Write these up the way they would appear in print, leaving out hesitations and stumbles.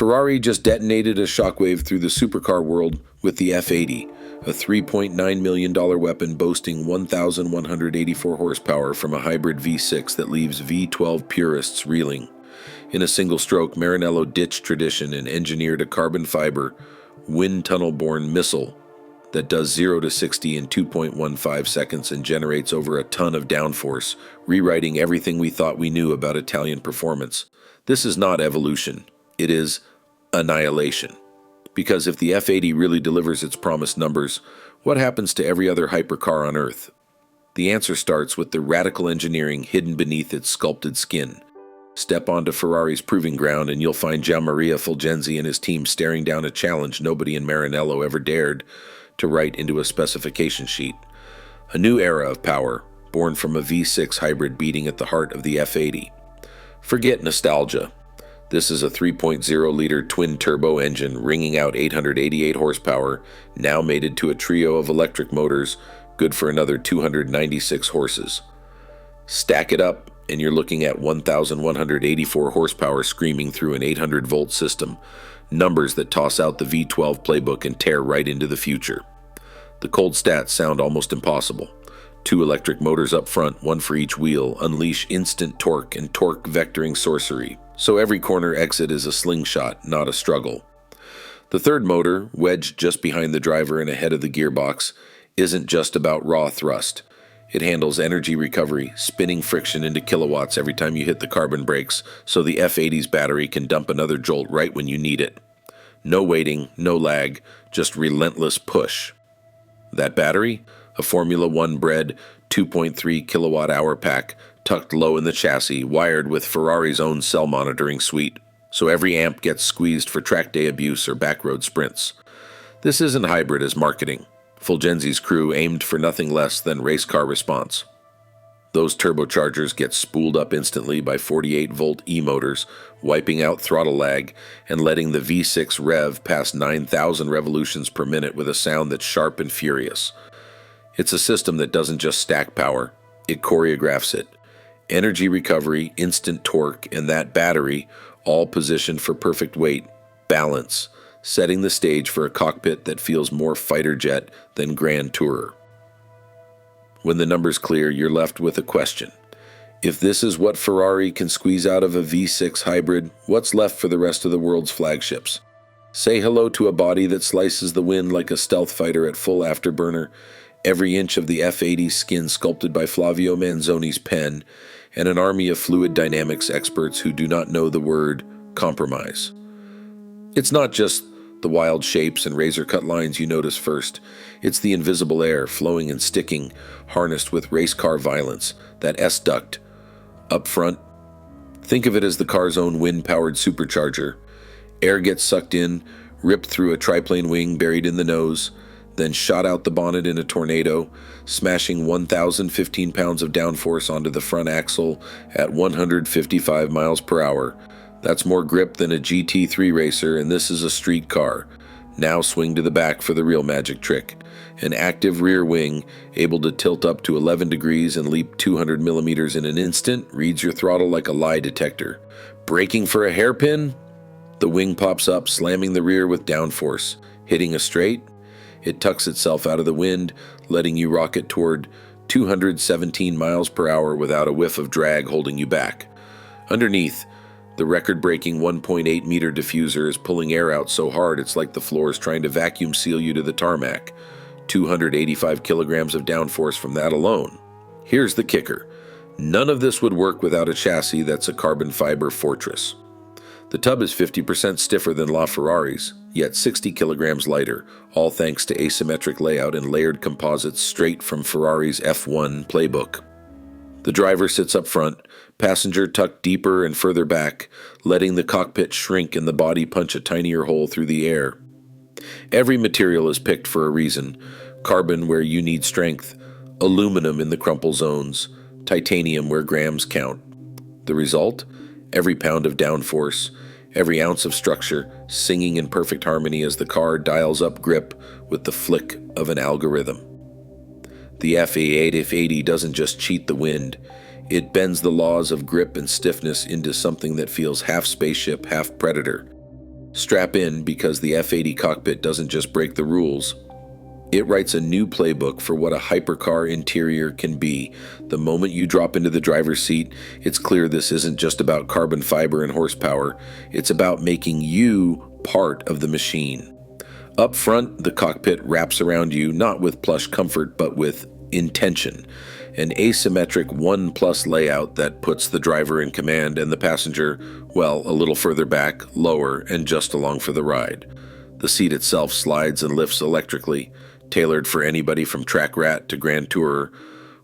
Ferrari just detonated a shockwave through the supercar world with the F80, a $3.9 million weapon boasting 1,184 horsepower from a hybrid V6 that leaves V12 purists reeling. In a single stroke, Maranello ditched tradition and engineered a carbon fiber, wind tunnel-borne missile that does 0 to 60 in 2.15 seconds and generates over a ton of downforce, rewriting everything we thought we knew about Italian performance. This is not evolution. It is annihilation. Because if the F80 really delivers its promised numbers, what happens to every other hypercar on Earth? The answer starts with the radical engineering hidden beneath its sculpted skin. Step onto Ferrari's proving ground and you'll find Gianmaria Fulgenzi and his team staring down a challenge nobody in Maranello ever dared to write into a specification sheet. A new era of power, born from a V6 hybrid beating at the heart of the F80. Forget nostalgia. This is a 3.0-liter twin-turbo engine ringing out 888 horsepower, now mated to a trio of electric motors, good for another 296 horses. Stack it up, and you're looking at 1,184 horsepower screaming through an 800-volt system, numbers that toss out the V12 playbook and tear right into the future. The cold stats sound almost impossible. 2 electric motors up front, 1 for each wheel, unleash instant torque and torque vectoring sorcery. So every corner exit is a slingshot, not a struggle. The third motor, wedged just behind the driver and ahead of the gearbox, isn't just about raw thrust. It handles energy recovery, spinning friction into kilowatts every time you hit the carbon brakes, so the F80's battery can dump another jolt right when you need it. No waiting, no lag, just relentless push. That battery? A Formula One bred 2.3 kilowatt-hour pack tucked low in the chassis, wired with Ferrari's own cell monitoring suite, so every amp gets squeezed for track day abuse or backroad sprints. This isn't hybrid as marketing. Fulgenzi's crew aimed for nothing less than race car response. Those turbochargers get spooled up instantly by 48-volt e-motors, wiping out throttle lag and letting the V6 rev past 9,000 revolutions per minute with a sound that's sharp and furious. It's a system that doesn't just stack power, it choreographs it. Energy recovery, instant torque, and that battery, all positioned for perfect weight, balance, setting the stage for a cockpit that feels more fighter jet than Grand Tourer. When the numbers clear, you're left with a question. If this is what Ferrari can squeeze out of a V6 hybrid, what's left for the rest of the world's flagships? Say hello to a body that slices the wind like a stealth fighter at full afterburner, every inch of the F80's skin sculpted by Flavio Manzoni's pen, and an army of fluid dynamics experts who do not know the word compromise. It's not just the wild shapes and razor-cut lines you notice first. It's the invisible air flowing and sticking, harnessed with race car violence, that S-duct. Up front, think of it as the car's own wind-powered supercharger. Air gets sucked in, ripped through a triplane wing buried in the nose, then shot out the bonnet in a tornado, smashing 1,015 pounds of downforce onto the front axle at 155 miles per hour. That's more grip than a GT3 racer, and this is a street car. Now swing to the back for the real magic trick. An active rear wing, able to tilt up to 11 degrees and leap 200 millimeters in an instant, reads your throttle like a lie detector. Braking for a hairpin? The wing pops up, slamming the rear with downforce. Hitting a straight? It tucks itself out of the wind, letting you rocket toward 217 miles per hour without a whiff of drag holding you back. Underneath, the record-breaking 1.8-meter diffuser is pulling air out so hard it's like the floor is trying to vacuum seal you to the tarmac. 285 kilograms of downforce from that alone. Here's the kicker. None of this would work without a chassis that's a carbon fiber fortress. The tub is 50% stiffer than LaFerrari's, yet 60 kilograms lighter, all thanks to asymmetric layout and layered composites straight from Ferrari's F1 playbook. The driver sits up front, passenger tucked deeper and further back, letting the cockpit shrink and the body punch a tinier hole through the air. Every material is picked for a reason. Carbon where you need strength, aluminum in the crumple zones, titanium where grams count. The result? Every pound of downforce, every ounce of structure, singing in perfect harmony as the car dials up grip with the flick of an algorithm. The F80 doesn't just cheat the wind, it bends the laws of grip and stiffness into something that feels half spaceship, half predator. Strap in, because the F80 cockpit doesn't just break the rules. It writes a new playbook for what a hypercar interior can be. The moment you drop into the driver's seat, it's clear this isn't just about carbon fiber and horsepower. It's about making you part of the machine. Up front, the cockpit wraps around you, not with plush comfort, but with intention. An asymmetric 1+ layout that puts the driver in command and the passenger, well, a little further back, lower, and just along for the ride. The seat itself slides and lifts electrically, tailored for anybody from track rat to grand tourer,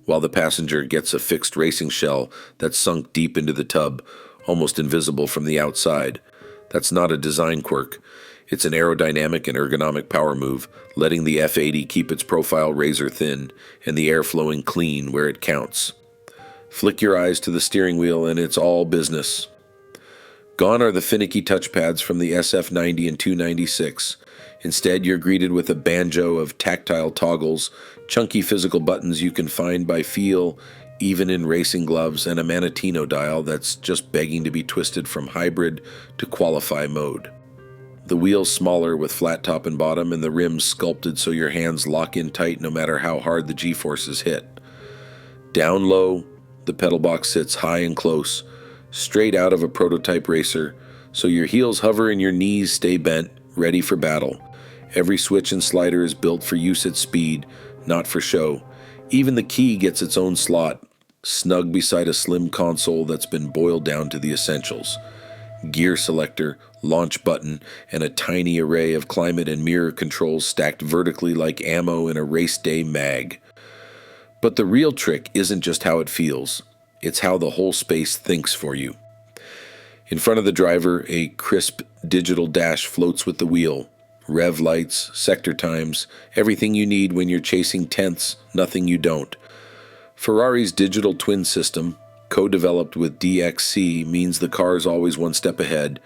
while the passenger gets a fixed racing shell that's sunk deep into the tub, almost invisible from the outside. That's not a design quirk. It's an aerodynamic and ergonomic power move, letting the F80 keep its profile razor thin and the air flowing clean where it counts. Flick your eyes to the steering wheel and it's all business. Gone are the finicky touchpads from the SF90 and 296. Instead, you're greeted with a banjo of tactile toggles, chunky physical buttons you can find by feel, even in racing gloves, and a Manatino dial that's just begging to be twisted from hybrid to qualify mode. The wheels smaller with flat top and bottom, and the rims sculpted so your hands lock in tight no matter how hard the G-forces hit. Down low, the pedal box sits high and close, straight out of a prototype racer, so your heels hover and your knees stay bent, ready for battle. Every switch and slider is built for use at speed, not for show. Even the key gets its own slot, snug beside a slim console that's been boiled down to the essentials. Gear selector, launch button, and a tiny array of climate and mirror controls stacked vertically like ammo in a race day mag. But the real trick isn't just how it feels, it's how the whole space thinks for you. In front of the driver, a crisp digital dash floats with the wheel. Rev lights, sector times, everything you need when you're chasing tenths, nothing you don't. Ferrari's digital twin system, co-developed with DXC, means the car is always one step ahead,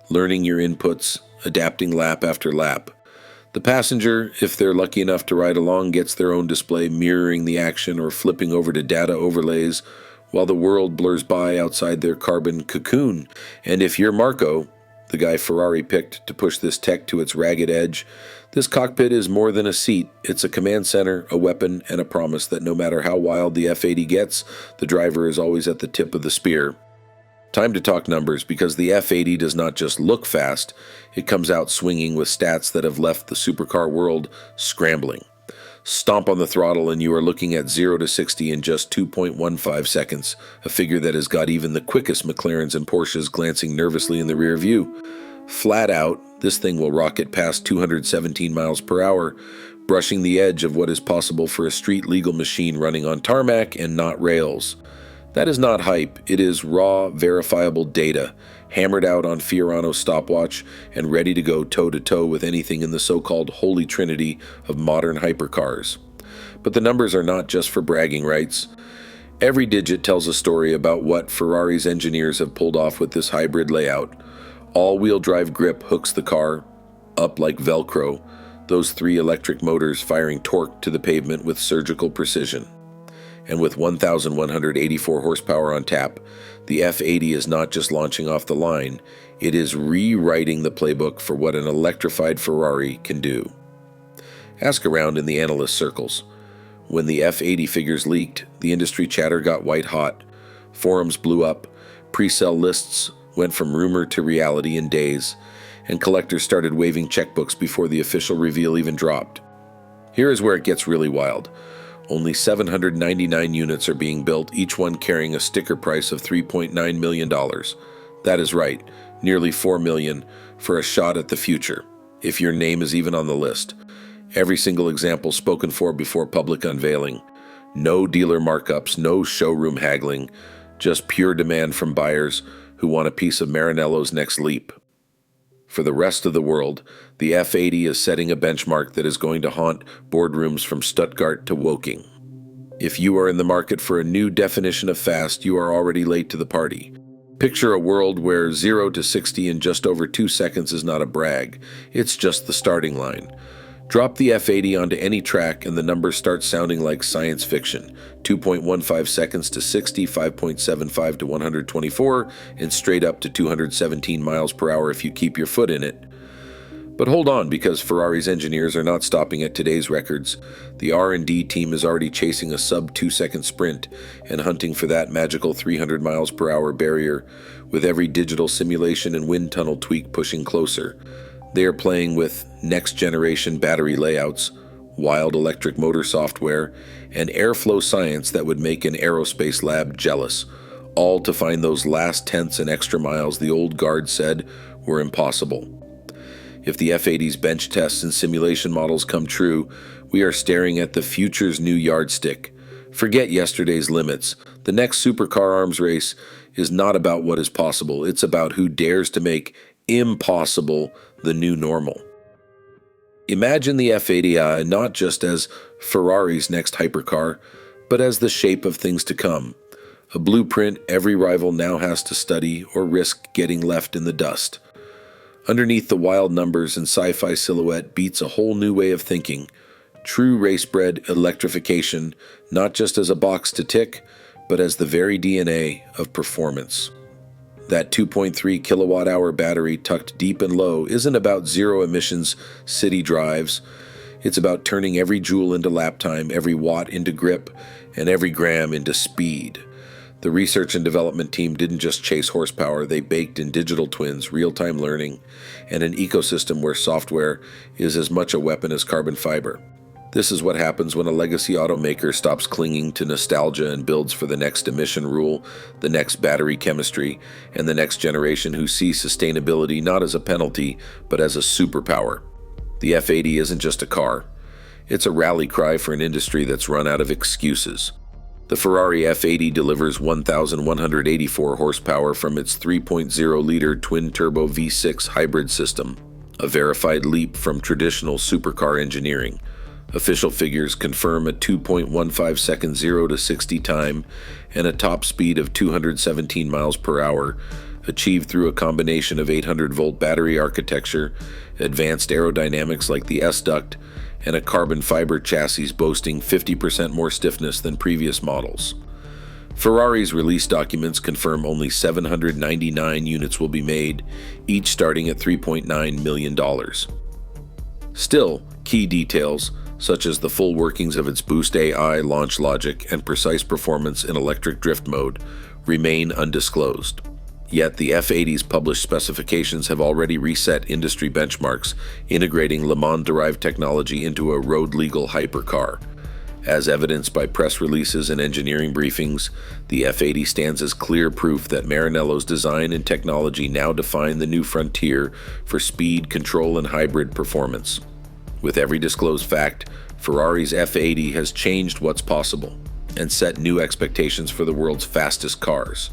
learning your inputs, adapting lap after lap. The passenger, if they're lucky enough to ride along, gets their own display mirroring the action or flipping over to data overlays, while the world blurs by outside their carbon cocoon. And if you're Marco, the guy Ferrari picked to push this tech to its ragged edge, this cockpit is more than a seat. It's a command center, a weapon, and a promise that no matter how wild the F80 gets, the driver is always at the tip of the spear. Time to talk numbers, because the F80 does not just look fast, it comes out swinging with stats that have left the supercar world scrambling. Stomp on the throttle and you are looking at 0 to 60 in just 2.15 seconds, a figure that has got even the quickest McLarens and Porsches glancing nervously in the rear view. Flat out, this thing will rocket past 217 miles per hour, brushing the edge of what is possible for a street-legal machine running on tarmac and not rails. That is not hype, it is raw, verifiable data, hammered out on Fiorano's stopwatch and ready to go toe-to-toe with anything in the so-called holy trinity of modern hypercars. But the numbers are not just for bragging rights. Every digit tells a story about what Ferrari's engineers have pulled off with this hybrid layout. All-wheel drive grip hooks the car up like Velcro, those 3 electric motors firing torque to the pavement with surgical precision. And with 1,184 horsepower on tap, the F80 is not just launching off the line, it is rewriting the playbook for what an electrified Ferrari can do. Ask around in the analyst circles. When the F80 figures leaked, the industry chatter got white hot. Forums blew up, pre-sale lists went from rumor to reality in days, and collectors started waving checkbooks before the official reveal even dropped. Here is where it gets really wild. Only 799 units are being built, each one carrying a sticker price of $3.9 million. That is right, nearly $4 million for a shot at the future, if your name is even on the list. Every single example spoken for before public unveiling. No dealer markups, no showroom haggling, just pure demand from buyers who want a piece of Maranello's next leap. For the rest of the world, the F80 is setting a benchmark that is going to haunt boardrooms from Stuttgart to Woking. If you are in the market for a new definition of fast, you are already late to the party. Picture a world where 0 to 60 in just over 2 seconds is not a brag, it's just the starting line. Drop the F80 onto any track and the numbers start sounding like science fiction. 2.15 seconds to 60, 5.75 to 124, and straight up to 217 miles per hour if you keep your foot in it. But hold on, because Ferrari's engineers are not stopping at today's records. The R&D team is already chasing a sub-2-second sprint and hunting for that magical 300 miles per hour barrier, with every digital simulation and wind tunnel tweak pushing closer. They are playing with next-generation battery layouts, wild electric motor software, and airflow science that would make an aerospace lab jealous, all to find those last tenths and extra miles the old guard said were impossible. If the F80's bench tests and simulation models come true, we are staring at the future's new yardstick. Forget yesterday's limits. The next supercar arms race is not about what is possible. It's about who dares to make impossible the new normal. Imagine the F80i not just as Ferrari's next hypercar, but as the shape of things to come. A blueprint every rival now has to study or risk getting left in the dust. Underneath the wild numbers and sci-fi silhouette beats a whole new way of thinking. True race-bred electrification, not just as a box to tick, but as the very DNA of performance. That 2.3 kilowatt-hour battery tucked deep and low isn't about zero-emissions city drives. It's about turning every joule into lap time, every watt into grip, and every gram into speed. The research and development team didn't just chase horsepower, they baked in digital twins, real-time learning, and an ecosystem where software is as much a weapon as carbon fiber. This is what happens when a legacy automaker stops clinging to nostalgia and builds for the next emission rule, the next battery chemistry, and the next generation who see sustainability not as a penalty, but as a superpower. The F80 isn't just a car. It's a rally cry for an industry that's run out of excuses. The Ferrari F80 delivers 1,184 horsepower from its 3.0-liter twin-turbo V6 hybrid system, a verified leap from traditional supercar engineering. Official figures confirm a 2.15 second 0 to 60 time and a top speed of 217 miles per hour, achieved through a combination of 800-volt battery architecture, advanced aerodynamics like the S-duct, and a carbon fiber chassis boasting 50% more stiffness than previous models. Ferrari's release documents confirm only 799 units will be made, each starting at $3.9 million. Still, key details, such as the full workings of its Boost AI launch logic and precise performance in electric drift mode, remain undisclosed. Yet the F80's published specifications have already reset industry benchmarks, integrating Le Mans-derived technology into a road-legal hypercar. As evidenced by press releases and engineering briefings, the F80 stands as clear proof that Maranello's design and technology now define the new frontier for speed, control, and hybrid performance. With every disclosed fact, Ferrari's F80 has changed what's possible and set new expectations for the world's fastest cars.